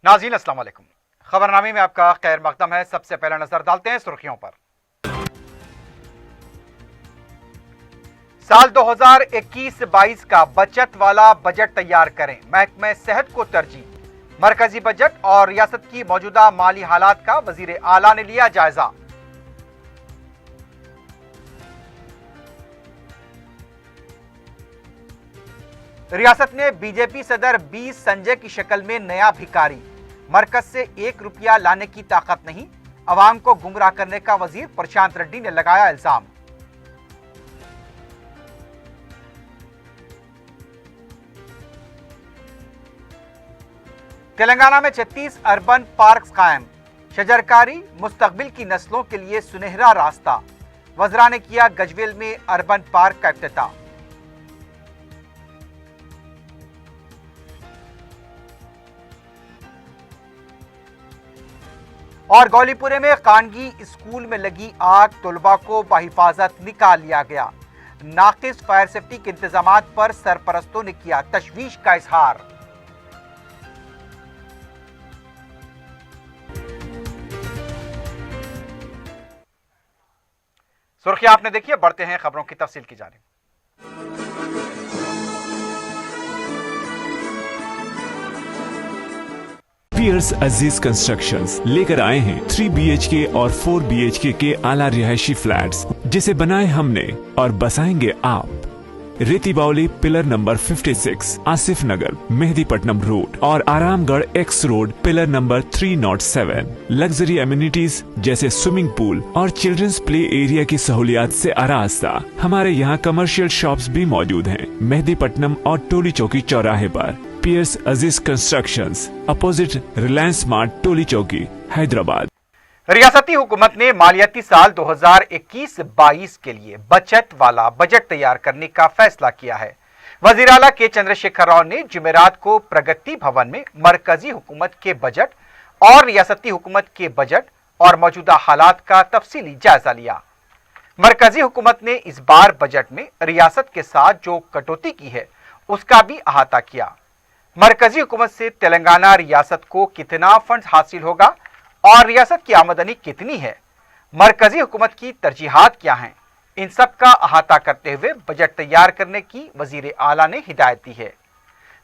नाज़रीन अस्सलाम वालेकुम। खबरनामे में आपका खैर मकदम है। सबसे पहले नजर डालते हैं सुर्खियों पर। साल 2021-22 का बचत वाला बजट तैयार करें, महकमे सेहत को तरजीह। मरकजी बजट और रियासत की मौजूदा माली हालात का वजीर आला ने लिया जायजा। रियासत ने बीजेपी सदर बी संजय की शक्ल में नया भिखारी, मरकज से 1 रुपया लाने की ताकत नहीं, अवाम को गुमराह करने का वजीर प्रशांत रेड्डी ने लगाया इल्जाम। तेलंगाना में 36 अर्बन पार्क कायम, शजरकारी मुस्तकबिल की नस्लों के लिए सुनहरा रास्ता। वज़रा ने किया गजवेल में अर्बन पार्क का इफ्तिताह। और गौलीपुरे में खानगी स्कूल में लगी आग, तलबा को बहिफाजत निकाल लिया गया। नाकिस फायर सेफ्टी के इंतजामात पर सरपरस्तों ने किया तशवीश का इजहार। सुर्खियां आपने देखी है, बढ़ते हैं खबरों की तफसील की जानिब। पियर्स अजीज कंस्ट्रक्शंस लेकर आए हैं 3 BHK और 4 BHK के आला रिहायशी फ्लैट्स, जिसे बनाए हमने और बसाएंगे आप। रेती बावली पिलर नंबर 56, आसिफ नगर, मेहदीपट्टनम रोड और Aramghar x road pillar number 307। Luxury amenities जैसे स्विमिंग पूल और चिल्ड्रंस प्ले एरिया की सहूलियात से आरास्ता। हमारे यहाँ कमर्शियल शॉप्स भी मौजूद हैं, मेहदीपट्टनम और टोली चौकी चौराहे पर। पियर्स अजीज कंस्ट्रक्शंस, अपोजिट रिलायंस स्मार्ट, टोली चौकी, हैदराबाद। रियासती हुकूमत ने मालियाती साल 2021-22 के लिए बचत वाला बजट तैयार करने का फैसला किया है। वजीर आला के चंद्रशेखर राव ने जुमेरात को प्रगति भवन में मरकजी हुकूमत के बजट और रियासती हुकूमत के बजट और मौजूदा हालात का तफसीली जायजा लिया। मरकजी हुकूमत ने इस बार बजट में रियासत के साथ जो कटौती की है उसका भी अहाता किया। मरकजी हुकूमत से तेलंगाना रियासत को कितना फंड हासिल होगा और रियासत की आमदनी कितनी है, मरकजी हुकूमत की तरजीहात क्या हैं, इन सब का अहाता करते हुए बजट तैयार करने की वजीर आला ने हिदायत दी है।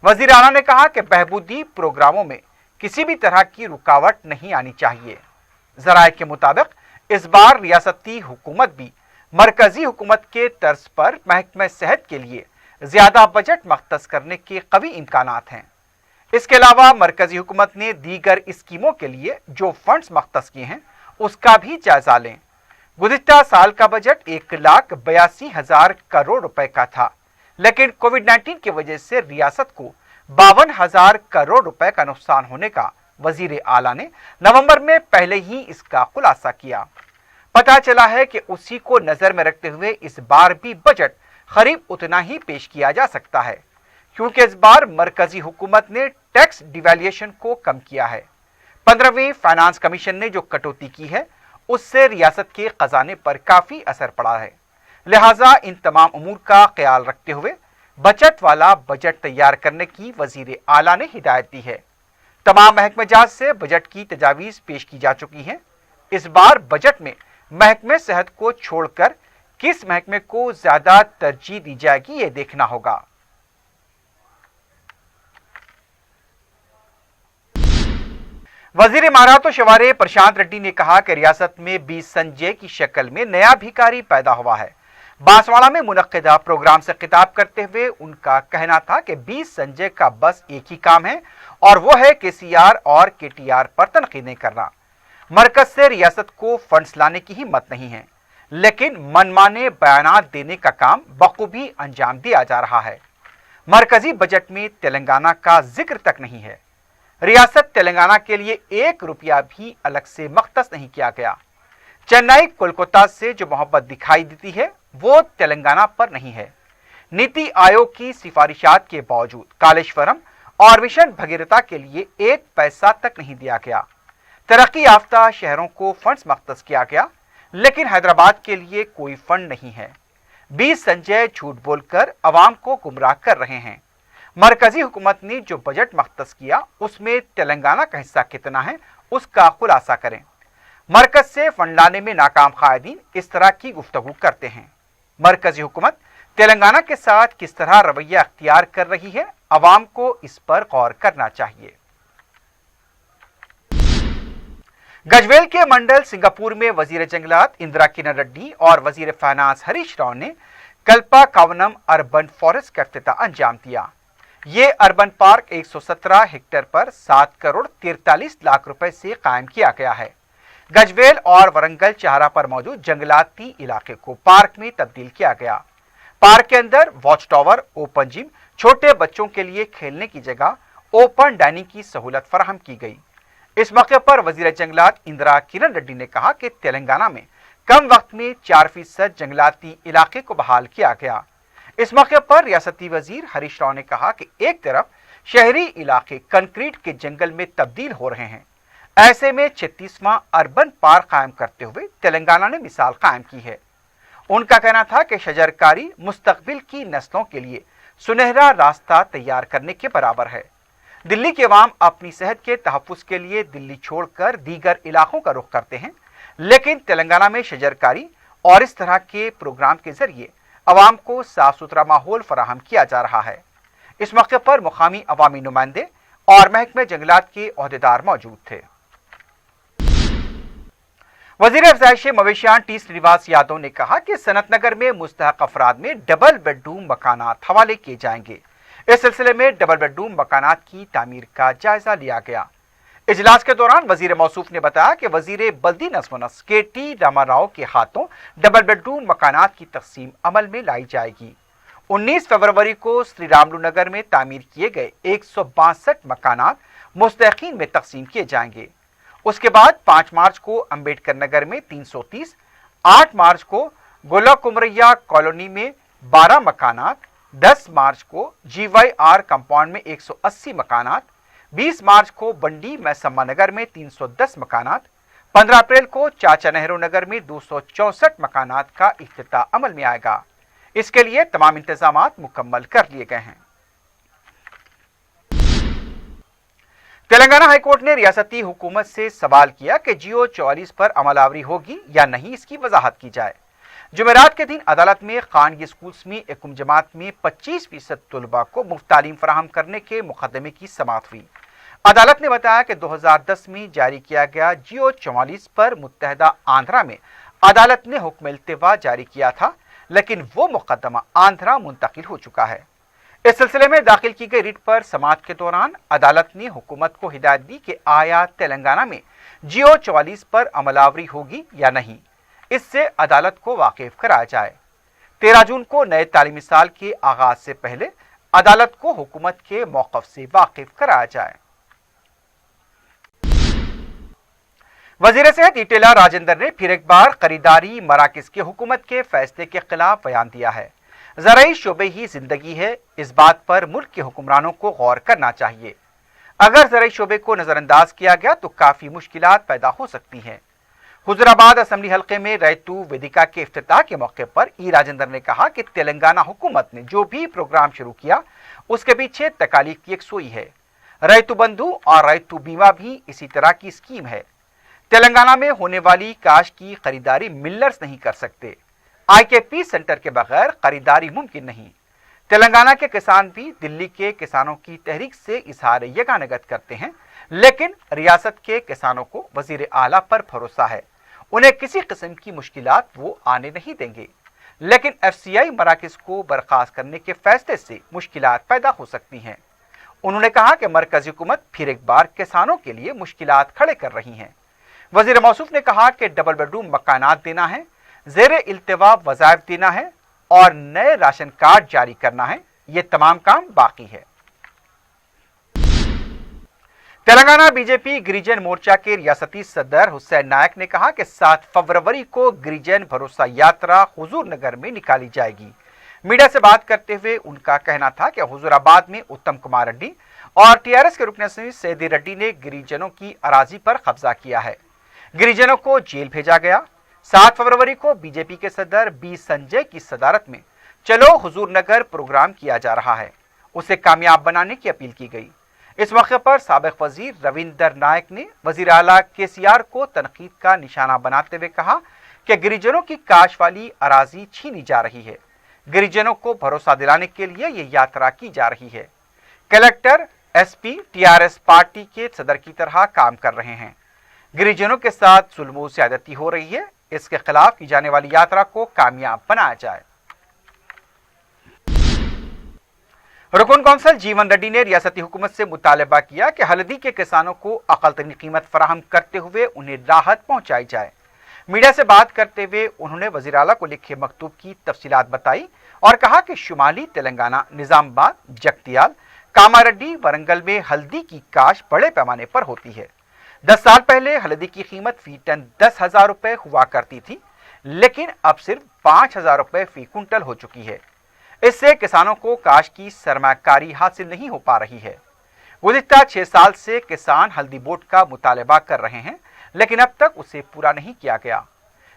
वजीर आला ने कहा कि बहबूदी प्रोग्रामों में किसी भी तरह की रुकावट नहीं आनी चाहिए। जराये के मुताबिक इस बार रियासती हुकूमत भी मरकजी हुकूमत के तर्ज पर महकमे सेहत के लिए ज्यादा बजट मख्तस करने के कवी इम्कानात हैं। इसके अलावा मरकजी हुकूमत ने दीगर स्कीमों के लिए जो फंड्स मख्तस किए हैं उसका भी जायजा लें। गुज़िश्ता साल का बजट 1,82,000 करोड़ रुपए का था, लेकिन कोविड-19 की वजह से रियासत को 52,000 करोड़ रुपए का नुकसान होने का वजीर आला ने नवंबर में पहले ही इसका खुलासा किया। पता चला है कि उसी को नजर में रखते हुए इस बार भी बजट करीब उतना ही पेश किया जा सकता है, क्योंकि इस बार मरकजी हुकूमत ने टैक्स डिवैल्यूएशन को कम किया है। 15वीं फाइनेंस कमीशन ने जो कटौती की है उससे रियासत के खजाने पर काफी असर पड़ा है। लिहाजा इन तमाम उमूर का ख्याल रखते हुए बचत वाला बजट तैयार करने की वजीर आला ने हिदायत दी है। तमाम महकमे जात से बजट की तजावीज पेश की जा चुकी हैं। इस बार बजट में महकमे सेहत को छोड़कर किस महकमे को ज्यादा तरजीह दी जाएगी, ये देखना होगा। वजीर इमारत और शवारे प्रशांत रेड्डी ने कहा कि रियासत में बी संजय की शक्ल में नया भिखारी पैदा हुआ है। बांसवाड़ा में मुनक्किदा प्रोग्राम से खिताब करते हुए उनका कहना था कि बी संजय का बस एक ही काम है और वो है केसीआर और केटीआर पर तनकीदें करना। मरकज से रियासत को फंड्स लाने की हिम्मत नहीं है, लेकिन मनमाने बयानात देने का काम बखूबी अंजाम दिया जा रहा है। मरकजी बजट में तेलंगाना का जिक्र तक नहीं है। रियासत तेलंगाना के लिए 1 रुपया भी अलग से मख्तस नहीं किया गया। चेन्नई कोलकाता से जो मोहब्बत दिखाई देती है वो तेलंगाना पर नहीं है। नीति आयोग की सिफारिशात के बावजूद कालेश्वरम और मिशन भगीरथा के लिए 1 पैसा तक नहीं दिया गया। तरक्की याफ्ता शहरों को फंड्स मख्तस किया गया, लेकिन हैदराबाद के लिए कोई फंड नहीं है। बी संजय झूठ बोलकर अवाम को गुमराह कर रहे हैं। मरकजी हुकूमत ने जो बजट मख्तस किया उसमें तेलंगाना का हिस्सा कितना है उसका खुलासा करें। मरकज से फंड लाने में नाकाम कायदीन इस तरह की गुफ्तगू करते हैं। मरकजी हुकूमत तेलंगाना के साथ किस तरह रवैया अख्तियार कर रही है, अवाम को इस पर गौर करना चाहिए। गजवेल के मंडल सिंगापुर में वजीर जंगलात इंदिरा किरण रेड्डी और वजीर फाइनेंस हरीश राव ने कल्पा कावनम अर्बन फॉरेस्ट का इफ्तिताह अंजाम दिया। ये अर्बन पार्क 117 हेक्टेयर पर 7 करोड़ 43 लाख रुपए से कायम किया गया है। गजवेल और वरंगल चाहरा पर मौजूद जंगलाती इलाके को पार्क में तब्दील किया गया। पार्क के अंदर वॉच टावर, ओपन जिम, छोटे बच्चों के लिए खेलने की जगह, ओपन डाइनिंग की सहूलत फराहम की गई। इस मौके पर वजीर जंगलात इंदिरा किरण रेड्डी ने कहा कि तेलंगाना में कम वक्त में 4% जंगलाती इलाके को बहाल किया गया। इस मौके पर रियासती वजीर हरीश राव ने कहा कि एक तरफ शहरी इलाके कंक्रीट के जंगल में तब्दील हो रहे हैं, ऐसे में 36वां अर्बन पार्क कायम करते हुए तेलंगाना ने मिसाल कायम की है। उनका कहना था कि शजरकारी मुस्तकबिल की नस्लों के लिए सुनहरा रास्ता तैयार करने के बराबर है। दिल्ली के अवाम अपनी सेहत के तहफ्फुज़ के लिए दिल्ली छोड़कर दीगर इलाकों का रुख करते हैं, लेकिन तेलंगाना में शजरकारी और इस तरह के प्रोग्राम के जरिए अवाम को साफ सुथरा माहौल फराहम किया जा रहा है। इस मौके पर मुकामी अवामी नुमाइंदे और महकमे जंगलात के ओहदेदार मौजूद थे। वजीर अफजाइश मवेशियान टी श्रीनिवास यादव ने कहा कि सनत नगर में मुस्तहक अफराद में डबल बेडरूम मकानात हवाले किए जाएंगे। इस सिलसिले में डबल बेडरूम मकानात की तामीर का जायजा लिया गया। इजलास के दौरान वजीर मौसूफ ने बताया कि वजीर बल्दी नज़्म व नस्क KT रामाराव के हाथों डबल बेडरूम मकानात की तकसीम अमल में लाई जाएगी। 19 फरवरी को श्री रामलू नगर में तामीर किए गए 162 मकानात मुस्तहकीन में तकसीम किए जाएंगे। उसके बाद 5 मार्च को अंबेडकर नगर में 330, 8 मार्च को गोला कुमरैया कॉलोनी में 12 मकानात, 10 मार्च को GYR कंपाउंड में 180 मकानात, 20 मार्च को बंडी मैसम्मा नगर में 310 मकानात, 15 अप्रैल को चाचा नेहरू नगर में 264 मकानात का इफ्तिताह अमल में आएगा। इसके लिए तमाम इंतजामात मुकम्मल कर लिए गए हैं। तेलंगाना हाईकोर्ट ने रियासती हुकूमत से सवाल किया कि जियो 44 पर अमलावरी होगी या नहीं, इसकी वजाहत की जाए। जुमेरात के दिन अदालत में खानगी स्कूल्स में एकम जमात में 25% तलबा को मुफ्त तालीम फराहम करने के मुकदमे की समाअत हुई। अदालत ने बताया कि 2010 में जारी किया गया जियो 44 पर मुत्तहदा आंध्रा में अदालत ने हुक्म इल्तिवा जारी किया था, लेकिन वो मुकदमा आंध्रा मुंतकिल हो चुका है। इस सिलसिले में दाखिल की गई रिट पर समाअत के दौरान अदालत ने हुकूमत को हिदायत दी कि आया तेलंगाना में जियो 44 पर अमलावरी होगी या नहीं, इससे अदालत को वाकिफ कराया जाए। 13 जून को नए तालीमी साल के आगाज से पहले अदालत को हुकूमत के मौक़िफ़ से वाकिफ कराया जाए। वजीर सेहत ईटेला राजेंद्र ने फिर एक बार खरीदारी मराकज के हुकूमत के फैसले के खिलाफ बयान दिया है। ज़राई शोबे ही जिंदगी है, इस बात पर मुल्क के हुक्मरानों को गौर करना चाहिए। अगर ज़राई शोबे को नज़रअंदाज किया गया तो काफ़ी मुश्किलात पैदा हो सकती हैं। हुजूराबाद असम्बली हल्के में रैतू वेदिका के इफ्तिताह के मौके पर ई राजेंद्र ने कहा कि तेलंगाना हुकूमत ने जो भी प्रोग्राम शुरू किया उसके पीछे तकालीफ की एक सोई है। रैतू बंधु और रैतू बीमा भी इसी तरह की स्कीम है। तेलंगाना में होने वाली काश की खरीदारी मिलर्स नहीं कर सकते। IKP सेंटर के बगैर खरीदारी मुमकिन नहीं। तेलंगाना के किसान भी दिल्ली के किसानों की तहरीक से इजहार यगानगत करते हैं, लेकिन रियासत के किसानों को वजीर आला पर भरोसा है, उन्हें किसी किस्म की मुश्किलात वो आने नहीं देंगे। लेकिन FCI मराकज को बर्खास्त करने के फैसले से मुश्किलात पैदा हो सकती हैं। उन्होंने कहा कि मरकजी हुकूमत फिर एक बार किसानों के लिए मुश्किलात खड़े कर रही हैं। वजीर मौसूफ ने कहा कि डबल बेडरूम मकानात देना है, ज़ेरे इल्तिवा वज़ाइफ देना है और नए राशन कार्ड जारी करना है, ये तमाम काम बाकी है। तेलंगाना बीजेपी गिरिजन मोर्चा के रियासती सदर हुसैन नायक ने कहा कि 7 फरवरी को गिरिजन भरोसा यात्रा हुजूर नगर में निकाली जाएगी। मीडिया से बात करते हुए उनका कहना था कि हुजूराबाद में उत्तम कुमार रेड्डी और TRS के रुकन सैदी रेड्डी ने गिरिजनों की अराजी पर कब्जा किया है। गिरिजनों को जेल भेजा गया। 7 फरवरी को बीजेपी के सदर B संजय की सदारत में चलो हुजूर नगर प्रोग्राम किया जा रहा है। उसे कामयाब बनाने की अपील की गई। इस मौके पर साबिक वजीर रविंदर नायक ने वजीर आला केसीआर को तनकीद का निशाना बनाते हुए कहा कि गिरिजनों की काश वाली अराजी छीनी जा रही है। गिरिजनों को भरोसा दिलाने के लिए ये यात्रा की जा रही है। कलेक्टर, एसपी टीआरएस पार्टी के सदर की तरह काम कर रहे हैं। गिरिजनों के साथ जुल्म ज़्यादती हो रही है, इसके खिलाफ की जाने वाली यात्रा को कामयाब बनाया जाए। रुकन कौंसल जीवन रेड्डी ने रियासती हुकूमत से मुतालबा किया कि हल्दी के किसानों को अक़लतरीन कीमत फराहम करते हुए उन्हें राहत पहुंचाई जाए। मीडिया से बात करते हुए उन्होंने वज़ीर आला को लिखे मकतूब की तफसीलात बताई और कहा कि शुमाली तेलंगाना, निज़ामाबाद, जगतियाल, कामारेड्डी, वरंगल में हल्दी की काश बड़े पैमाने पर होती है। 10 साल पहले हल्दी की कीमत फी टन 10,000 रुपये हुआ करती थी, लेकिन अब सिर्फ 5,000 रुपये फी कुंटल हो चुकी है। इससे किसानों को काश की सरमाकारी हासिल नहीं हो पा रही है। गुज़िश्ता 6 साल से किसान हल्दी बोर्ड का मुतालबा कर रहे हैं, लेकिन अब तक उसे पूरा नहीं किया गया।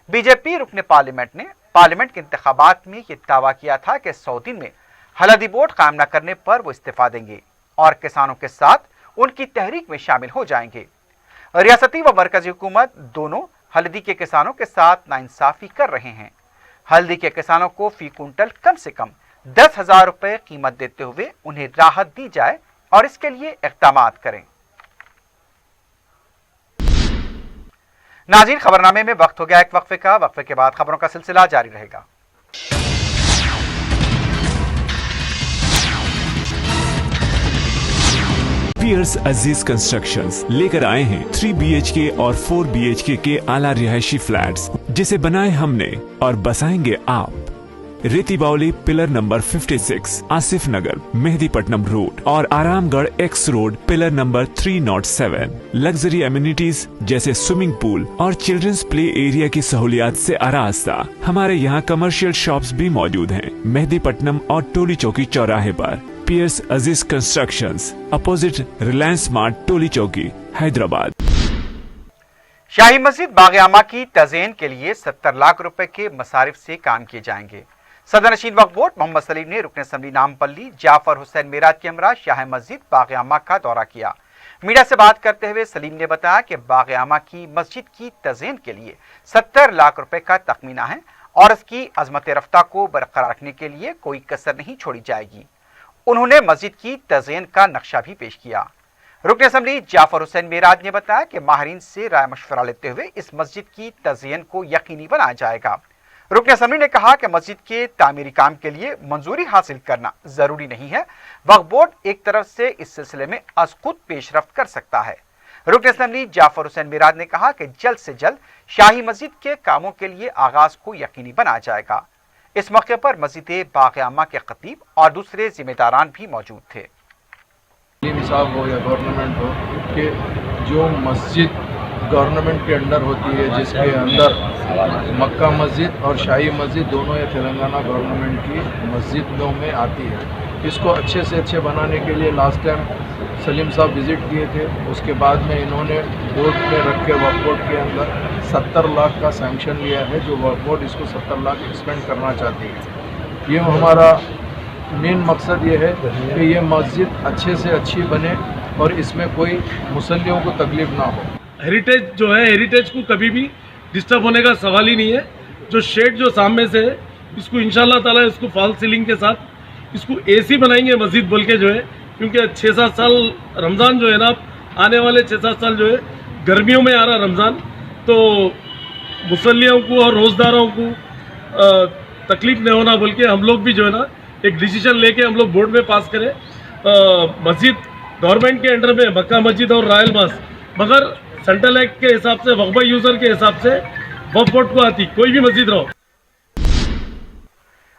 बीजेपी रुकने पार्लियामेंट ने पार्लियामेंट के इंतखाबात में यह दावा किया था कि 100 दिन में हल्दी बोर्ड कायम न करने पर वो इस्तीफा देंगे और किसानों के साथ उनकी तहरीक में शामिल हो जाएंगे। रियासती व मरकजी हुकूमत दोनों हल्दी के किसानों के साथ नाइंसाफी कर रहे हैं। हल्दी के किसानों को फी कुंटल कम से कम 10,000 रुपये कीमत देते हुए उन्हें राहत दी जाए और इसके लिए इक़दाम करें। नाज़रीन, खबरनामे में वक्त हो गया एक वक्फे का। वक्फे के बाद खबरों का सिलसिला जारी रहेगा। पियर्स अजीज कंस्ट्रक्शंस लेकर आए हैं 3 BHK और 4 BHK के आला रिहायशी फ्लैट्स, जिसे बनाए हमने और बसाएंगे आप। रेती बावली पिलर नंबर 56, आसिफ नगर, मेहदीपट्टनम रोड और Aramghar x road pillar number 307। Luxury amenities जैसे स्विमिंग पूल और चिल्ड्रंस प्ले एरिया की सहूलियात से आरास्ता। हमारे यहाँ कमर्शियल शॉप्स भी मौजूद हैं। मेहदीपट्टनम और टोली चौकी चौराहे पर पियर्स अजीज कंस्ट्रक्शंस, अपोजिट रिलायंस स्मार्ट, टोली चौकी, हैदराबाद। शाही मस्जिद बाग़-ए-आमा की तज़यीन के लिए 70 लाख रुपए के मसारिफ से काम किए जाएंगे। सदर नशीन वक्फ बोर्ड मोहम्मद सलीम ने रुकन असम्बली नामपल्ली जाफर हुसैन मेराज के हमरा शाह मस्जिद बाग़-ए-आमा का दौरा किया। मीडिया से बात करते हुए सलीम ने बताया कि बाग़-ए-आमा की मस्जिद की तज़यीन के लिए 70 लाख रुपए का तखमीना है और इसकी अज़मत रफ्ता को बरकरार रखने के लिए कोई कसर नहीं छोड़ी जाएगी। उन्होंने मस्जिद की तज़यीन का नक्शा भी पेश किया। रुकन असम्बली जाफर हुसैन मेराज ने बताया कि माहिरीन से राय मशवरा लेते हुए इस मस्जिद की तज़यीन को यकीनी बनाया जाएगा। रुकन असम्बली ने कहा कि मस्जिद के तामीरी काम के लिए मंजूरी हासिल करना जरूरी नहीं है। वक्फ बोर्ड एक तरफ से इस सिलसिले में अज खुद पेशरफ्त कर सकता है। रुकन असम्बली जाफर हुसैन मेराज ने कहा कि जल्द से जल्द शाही मस्जिद के कामों के लिए आगाज को यकीनी बनाया जाएगा। इस मौके पर मस्जिद बाग़-ए-आमा के खतीब और दूसरे जिम्मेदारान भी मौजूद थे। साहब हो या गवर्नमेंट हो कि जो मस्जिद गवर्नमेंट के अंडर होती है, जिसके अंदर मक्का मस्जिद और शाही मस्जिद दोनों ये तेलंगाना गवर्नमेंट की मस्जिदों में आती है, इसको अच्छे से अच्छे बनाने के लिए लास्ट टाइम सलीम साहब विज़िट किए थे। उसके बाद में इन्होंने बोर्ड में रख के वक्फ बोर्ड के अंदर 70 लाख का सैंक्शन लिया है, जो वक्फ बोर्ड इसको 70 लाख एक्सपेंड करना चाहती है। ये हमारा मेन मकसद ये है कि ये मस्जिद अच्छे से अच्छी बने और इसमें कोई मुसल्लियों को तकलीफ ना हो। हेरिटेज जो है, हेरिटेज को कभी भी डिस्टर्ब होने का सवाल ही नहीं है। जो शेड जो सामने से है, इसको इंशाल्लाह ताला इसको फॉल सीलिंग के साथ इसको एसी बनाएंगे मस्जिद बोल के जो है, क्योंकि 6-7 साल रमज़ान जो है ना, आने वाले 6-7 साल जो है गर्मियों में आ रहा रमज़ान, तो मुसल्लियों को और रोज़दारों को तकलीफ नहीं होना बोल के हम लोग भी जो है ना एक डिसीजन लेके हम लोग बोर्ड में पास करें। मस्जिद गवर्नमेंट के अंडर में मक्का मस्जिद और रॉयल मस्जिद, मगर सेंट्रल एक्ट के हिसाब से वक्फ यूजर के हिसाब से वक्फ बोर्ड को आती कोई भी मस्जिद रहो।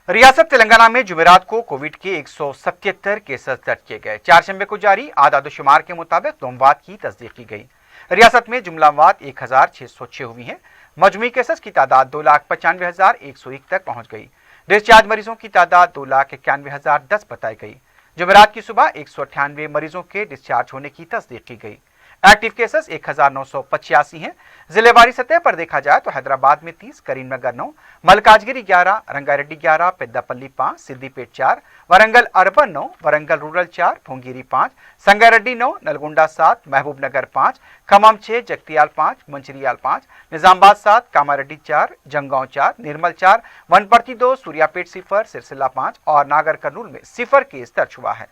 रियासत तेलंगाना में जुमेरात को कोविड के 177 केसेस दर्ज किए गए। चारशंबे को जारी आदाद-ओ-शुमार के मुताबिक अमवात की तस्दीक की गई। रियासत में जुमला अमवात 1606 हुई हैं। मजमूई केसेस की तादाद 2,95,101 तक पहुंच गई। डिस्चार्ज मरीजों की तादाद 2,91,010 बताई गई। जुमेरात की सुबह 198 मरीजों के डिस्चार्ज होने की तस्दीक की गई। एक्टिव केसेस 1985 हैं। जिलेवारी सतह पर देखा जाए तो हैदराबाद में 30, करीमनगर 9, मलकाजगिरी 11, रंगारेड्डी 11, पेद्दापल्ली 5, सिद्दीपेट 4, वरंगल अर्बन 9, वरंगल रूरल 4, भोंगिरी 5, संगारेड्डी 9, नलगुंडा 7, महबूबनगर 5, खम्मम 6, जगतियाल 5, मंचिरियाल 5, निजामाबाद 7, कामारेड्डी 4, जंगांव 4, निर्मल 4, वनपर्ती 2, सूर्यापेट 0, सिरसिला 5 और नागर कर्नूल में 0 केस दर्ज हुआ है।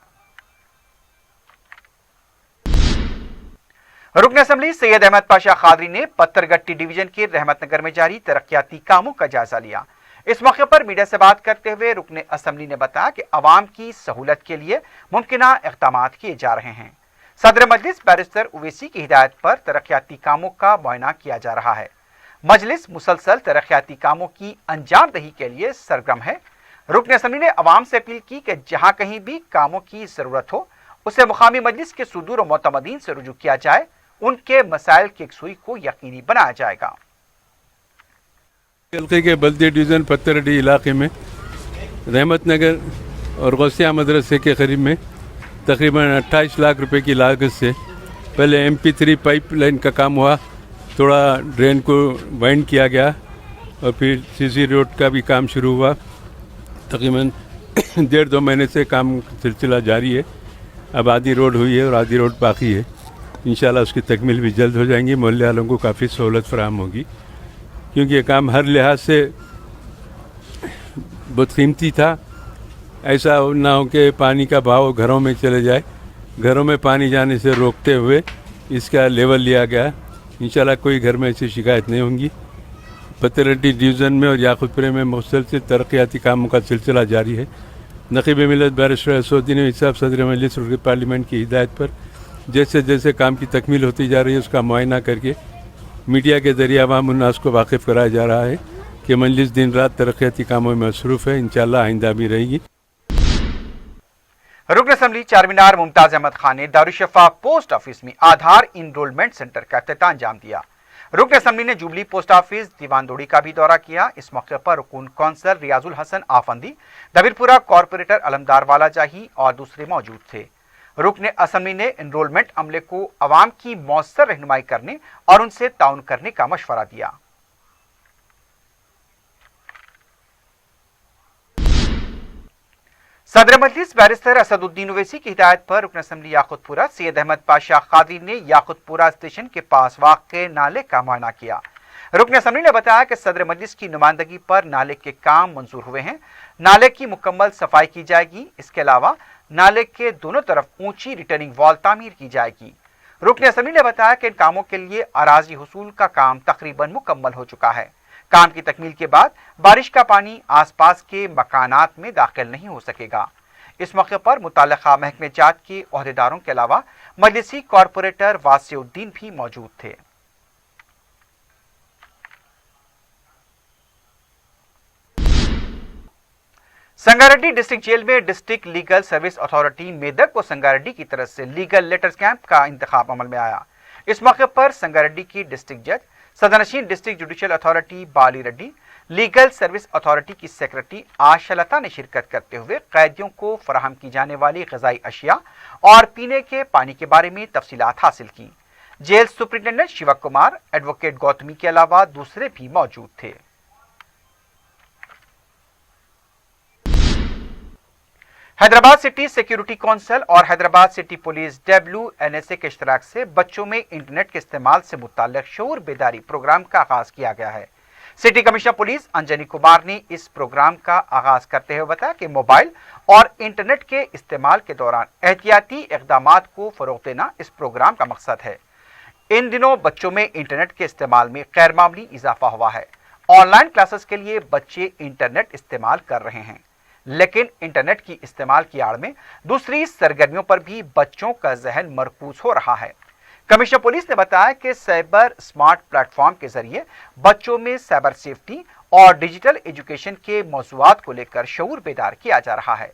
रुकन असेंबली सैयद अहमद पाशा खादरी ने पत्थरगट्टी डिवीजन के रहमतनगर में जारी तरक्याती कामों का जायजा लिया। इस मौके पर मीडिया से बात करते हुए रुकन असेंबली ने बताया कि अवाम की सहूलत के लिए मुमकिना इक़दाम किए जा रहे हैं। सदर मजलिस बैरिस्टर उवैसी की हिदायत पर तरक्याती कामों का मुआयना किया जा रहा है। मजलिस मुसलसल तरक्याती कामों की अंजामदही के लिए सरगर्म है। रुकन असेंबली ने अवाम से अपील की कि जहां कहीं भी कामों की जरूरत हो उसे मुकामी मजलिस के सुदूर और मोतमदीन से रुजू किया जाए। उनके मसाइल की यकसुई को यकीनी बनाया जाएगा। हल्के के बल्दी डिवीज़न पत्थरडी इलाके में रहमत नगर और गौसिया मदरसे के करीब में तकरीबन 28 लाख रुपए की लागत से पहले MP3 पाइपलाइन का काम हुआ, थोड़ा ड्रेन को वाइंड किया गया और फिर CC रोड का भी काम शुरू हुआ। तकरीबन 1.5-2 महीने से काम सिलसिला जारी है। अब आधी रोड हुई है और आधी रोड बाकी है। इंशाल्लाह उसकी तकमील भी जल्द हो जाएंगी। मोहल्ले वालों को काफ़ी सहूलत फराहम होगी, क्योंकि ये काम हर लिहाज से बहुत कीमती था। ऐसा ना हो कि पानी का बहाव घरों में चले जाए। घरों में पानी जाने से रोकते हुए इसका लेवल लिया गया। इंशाल्लाह कोई घर में ऐसी शिकायत नहीं होंगी। पत्थरडी डिवीज़न में और याकूतपुरे में मुसलसल तरक्याती कामों का सिलसिला जारी है। नकीब मिलत बैरिस्टर असदुद्दीन ओवैसी साहब सदर मजलिस और पार्लियामेंट की हिदायत पर जैसे जैसे काम की तकमील होती जा रही है उसका मुआयना करके मीडिया के जरिए अवाम उन्नास को वाकिफ़ कराया जा रहा है कि मजलिस दिन रात तरक्याती कामों में मसरूफ़ है। इंशाअल्लाह आइंदा भी रहेगी। रुकन असेंबली चारमीनार मुमताज अहमद खान ने दारुशफा पोस्ट ऑफिस में आधार इनरोलमेंट सेंटर का इफ्तिताह अंजाम दिया। रुकन असेंबली ने जुबली पोस्ट ऑफिस दीवानदोड़ी का भी दौरा किया। इस मौके पर रुकन कौंसल रियाजुल हसन आफंदी, दबीरपुरा कॉरपोरेटर अलमदार वाला जाही और दूसरे मौजूद थे। रुकन असेंबली ने एनरोलमेंट अमले को अवाम की मौसर रहनुमाई करने और उनसे ताउन करने का मशवरा दिया। सदर मजलिस बैरिस्टर असदुद्दीन ओवैसी की हिदायत पर रुकन असेंबली याकूतपुरा सैयद अहमद पाशा खादरी ने याकूतपुरा स्टेशन के पास वाक़े नाले का मुआयना किया। रुकन असेंबली ने बताया कि सदर मजलिस की नुमाइंदगी पर नाले के काम मंजूर हुए हैं। नाले की मुकम्मल सफाई की जाएगी। इसके अलावा नाले के दोनों तरफ ऊंची रिटर्निंग वॉल तामीर की जाएगी। रुकन असेंबली ने बताया कि इन कामों के लिए अराजी हुसूल का काम तकरीबन मुकम्मल हो चुका है। काम की तकमील के बाद बारिश का पानी आसपास के मकानात में दाखिल नहीं हो सकेगा। इस मौके पर मुताल्लिका महकमे जात के ओहदेदारों के अलावा मजलिसी कॉरपोरेटर वासिउद्दीन भी मौजूद थे। संगारेड्डी डिस्ट्रिक्ट जेल में district legal service authority Medak व संगारेड्डी की तरफ से लीगल लेटर्स कैंप का इंतखाब अमल में आया। इस मौके पर संगारेड्डी की डिस्ट्रिक्ट जज, सदनशीन डिस्ट्रिक्ट जुडिशल अथॉरिटी बाली रेड्डी, लीगल सर्विस अथॉरिटी की सेक्रेटरी आशा ने शिरकत करते हुए कैदियों को फराहम की जाने वाली ग़िज़ाई अशिया और पीने के पानी के बारे में तफसीलात हासिल की। Jail superintendent Shiva Kumar, advocate Gautami के अलावा दूसरे भी मौजूद थे। हैदराबाद सिटी सिक्योरिटी काउंसिल और हैदराबाद सिटी पुलिस WNSA के इश्तराक से बच्चों में इंटरनेट के इस्तेमाल से मुताल्लिक शऊर बेदारी प्रोग्राम का आगाज किया गया है। City commissioner police Anjani Kumar ने इस प्रोग्राम का आगाज करते हुए बताया कि मोबाइल और इंटरनेट के इस्तेमाल के दौरान एहतियाती इक़दामात को फरोग़ देना इस प्रोग्राम का मकसद है। इन दिनों बच्चों में इंटरनेट के इस्तेमाल में गैर मामूली इजाफा हुआ है। ऑनलाइन क्लासेस के लिए बच्चे इंटरनेट इस्तेमाल कर रहे हैं, लेकिन इंटरनेट की इस्तेमाल की आड़ में दूसरी सरगर्मियों पर भी बच्चों का जहन मरकूज हो रहा है। कमिश्नर पुलिस ने बताया कि साइबर स्मार्ट प्लेटफॉर्म के जरिए बच्चों में साइबर सेफ्टी और डिजिटल एजुकेशन के मौज़ूआत को लेकर शऊर बेदार किया जा रहा है।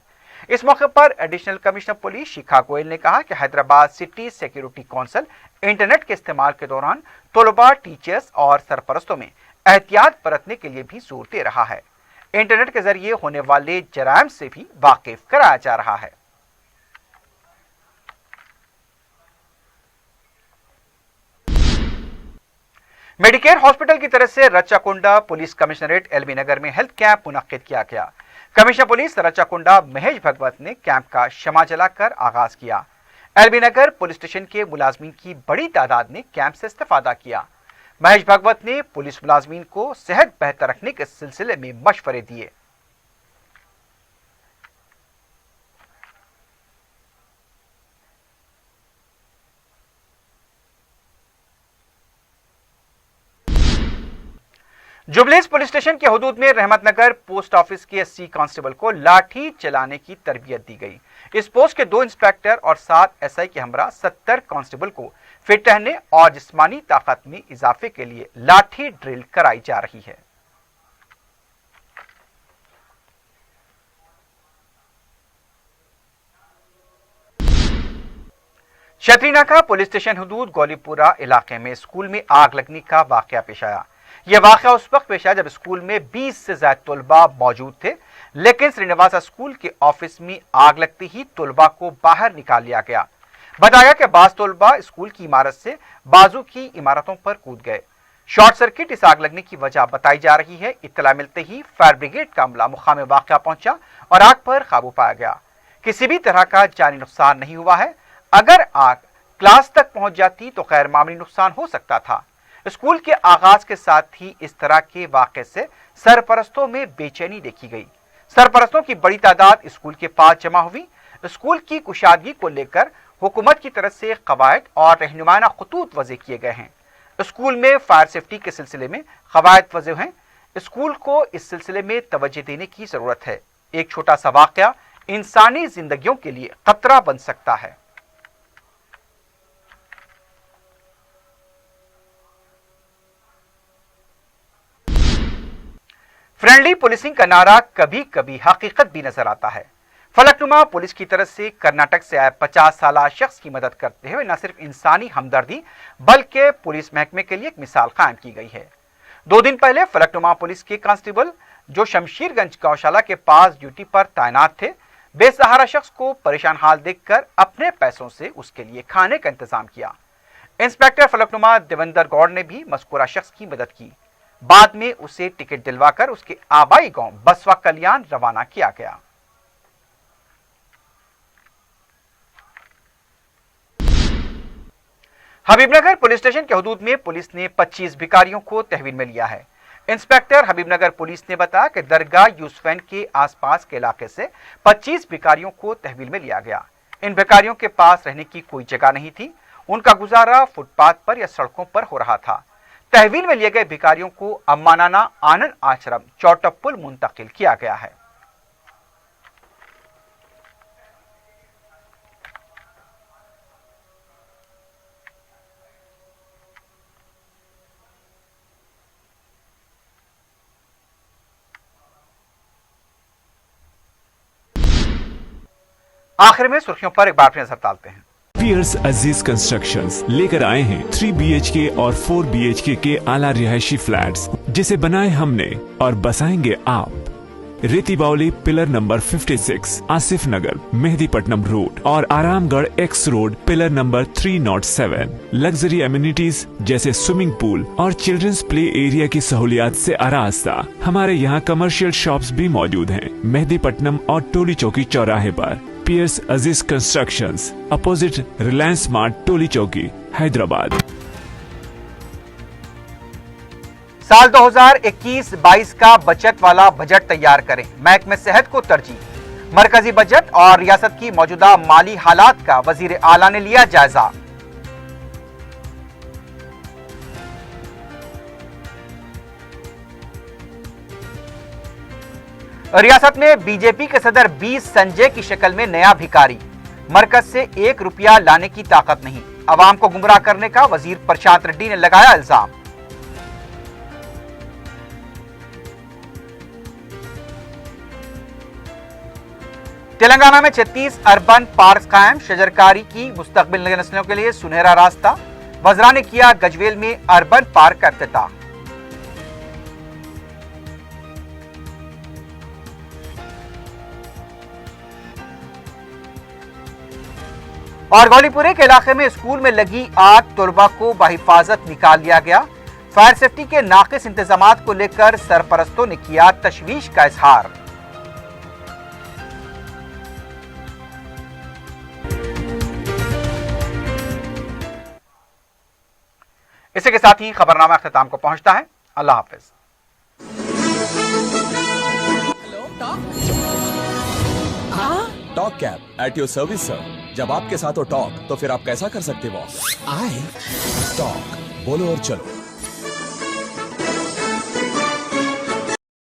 इस मौके पर एडिशनल कमिश्नर पुलिस शिखा गोयल ने कहा कि Hyderabad city security council internet के इस्तेमाल के दौरान तलबा, टीचर्स और सरपरस्तों में एहतियात बरतने के लिए भी जोर दे रहा है। इंटरनेट के जरिए होने वाले जराइम से भी वाकिफ कराया जा रहा है। मेडिकेयर हॉस्पिटल की तरफ से रच्चाकुंडा पुलिस कमिश्नरेट एलबी नगर में हेल्थ कैंप मुनक्किद किया गया। कमिश्नर पुलिस रच्चाकुंडा महेश भगवत ने कैंप का शमा जलाकर आगाज किया। एलबी नगर पुलिस स्टेशन के मुलाजमीन की बड़ी तादाद ने कैंप से इस्तेफादा किया। महेश भगवत ने पुलिस मुलाजमीन को सेहत बेहतर रखने के सिलसिले में मशवरे दिए। जुबलीस पुलिस स्टेशन के हुदूद में रहमतनगर पोस्ट ऑफिस के एससी कांस्टेबल को लाठी चलाने की तरबियत दी गई। इस पोस्ट के 2 इंस्पेक्टर और 7 एसआई के हमरा 70 कांस्टेबल को फिट रहने और जिस्मानी ताकत में इजाफे के लिए लाठी ड्रिल कराई जा रही है। शत्रीनाका पुलिस स्टेशन हुदूद गौलीपुरा इलाके में स्कूल में आग लगने का वाकया पेश आया। यह वाकया उस वक्त पेश आया जब स्कूल में 20 से ज्यादा तलबा मौजूद थे, लेकिन श्रीनिवासा स्कूल के ऑफिस में आग लगते ही तलबा को बाहर निकाल लिया गया। बताया कि बाज तलबा स्कूल की इमारत से बाजू की इमारतों पर कूद गए। शॉर्ट सर्किट इस आग लगने की वजह बताई जा रही है। इत्तला मिलते ही फायर ब्रिगेड का अमला मुकाम वाकया पहुंचा और आग पर काबू पाया गया। किसी भी तरह का जानी नुकसान नहीं हुआ है। अगर आग क्लास तक पहुंच जाती तो गैर मामूली नुकसान हो सकता था। स्कूल के आगाज के साथ ही इस तरह के वाक़े से सरपरस्तों में बेचैनी देखी गई। सरपरस्तों की बड़ी तादाद स्कूल के पास जमा हुई। स्कूल की कुशादगी को लेकर हुकूमत की तरफ से कवायद और रहनुमाना खतूत वज़े किए गए हैं। स्कूल में फायर सेफ्टी के सिलसिले में कवायद वज़े हैं। स्कूल को इस सिलसिले में तवज्जो देने की जरूरत है। एक छोटा सा वाक़या इंसानी जिंदगियों के लिए खतरा बन सकता है। फ्रेंडली पुलिसिंग का नारा कभी कभी हकीकत भी नजर आता है। फलकनुमा पुलिस की तरफ से कर्नाटक से आए 50 साला शख्स की मदद करते हुए न सिर्फ इंसानी हमदर्दी बल्कि पुलिस महकमे के लिए एक मिसाल कायम की गई है। 2 दिन पहले फलकनुमा पुलिस के कांस्टेबल जो शमशीरगंज गौशाला के पास ड्यूटी पर तैनात थे, बेसहारा शख्स को परेशान हाल देखकर अपने पैसों से उसके लिए खाने का इंतजाम किया। इंस्पेक्टर फलकनुमा देवेंद्र गौड़ ने भी मज़कूरा शख्स की मदद की। बाद में उसे टिकट दिलवाकर उसके आबाई गांव बसवा कल्याण रवाना किया गया। हबीबनगर पुलिस स्टेशन के हुदूद में पुलिस ने 25 भिखारियों को तहवील में लिया है। इंस्पेक्टर हबीबनगर पुलिस ने बताया कि दरगाह यूसुफैन के आसपास के इलाके से 25 भिखारियों को तहवील में लिया गया। इन भिखारियों के पास रहने की कोई जगह नहीं थी। उनका गुजारा फुटपाथ पर या सड़कों पर हो रहा था। तहवील में लिए गए भिखारियों को अम्मानाना आनंद आश्रम चौटप्पुल मुंतकिल किया गया है। आखिर में सुर्खियों पर एक बार फिर नजर डालते हैं। पियर्स अजीज कंस्ट्रक्शंस लेकर आए हैं 3 BHK और 4 BHK के आला रिहायशी फ्लैट्स, जिसे बनाए हमने और बसाएंगे आप। रेती बावली पिलर नंबर 56 आसिफ नगर मेहदीपट्टनम रोड और Aramghar x road pillar number 307। Luxury amenities जैसे स्विमिंग पूल और चिल्ड्रंस प्ले एरिया की सहूलियात से आरास्ता। हमारे यहाँ कमर्शियल शॉप्स भी मौजूद हैं मेहदीपट्टनम और टोली चौकी चौराहे पर। पियर्स अजीज कंस्ट्रक्शंस अपोजिट रिलायंस स्मार्ट टोली चौकी हैदराबाद। साल 2021-22 का बचत वाला बजट तैयार करें, महकमे सेहत को तरजीह। मरकजी बजट और रियासत की मौजूदा माली हालात का वजीर आला ने लिया जायजा। रियासत में बीजेपी के सदर 20 संजय की शक्ल में नया भिखारी। मरकज से 1 रुपया लाने की ताकत नहीं, अवाम को गुमराह करने का वजीर प्रशांत रेड्डी ने लगाया इल्जाम। तेलंगाना में 36 अर्बन पार्क कायम, शजरकारी की मुस्तकबिल नस्लों के लिए सुनहरा रास्ता। वज़रा ने किया गजवेल में अर्बन पार्क का इफ्तिताह। और गौलीपुरे के इलाके में स्कूल में लगी आग, तलबा को बहिफाजत निकाल लिया गया। फायर सेफ्टी के नाकिस इंतजामात को लेकर सरपरस्तों ने किया तशवीश का इजहार। इसी के साथ ही खबरनामा अख्ताम को पहुंचता है। अल्लाह हाफिज। Talk cab at your service sir. जब आपके साथ हो टॉक तो फिर आप कैसा कर सकते हो? टॉक बोलो और चलो।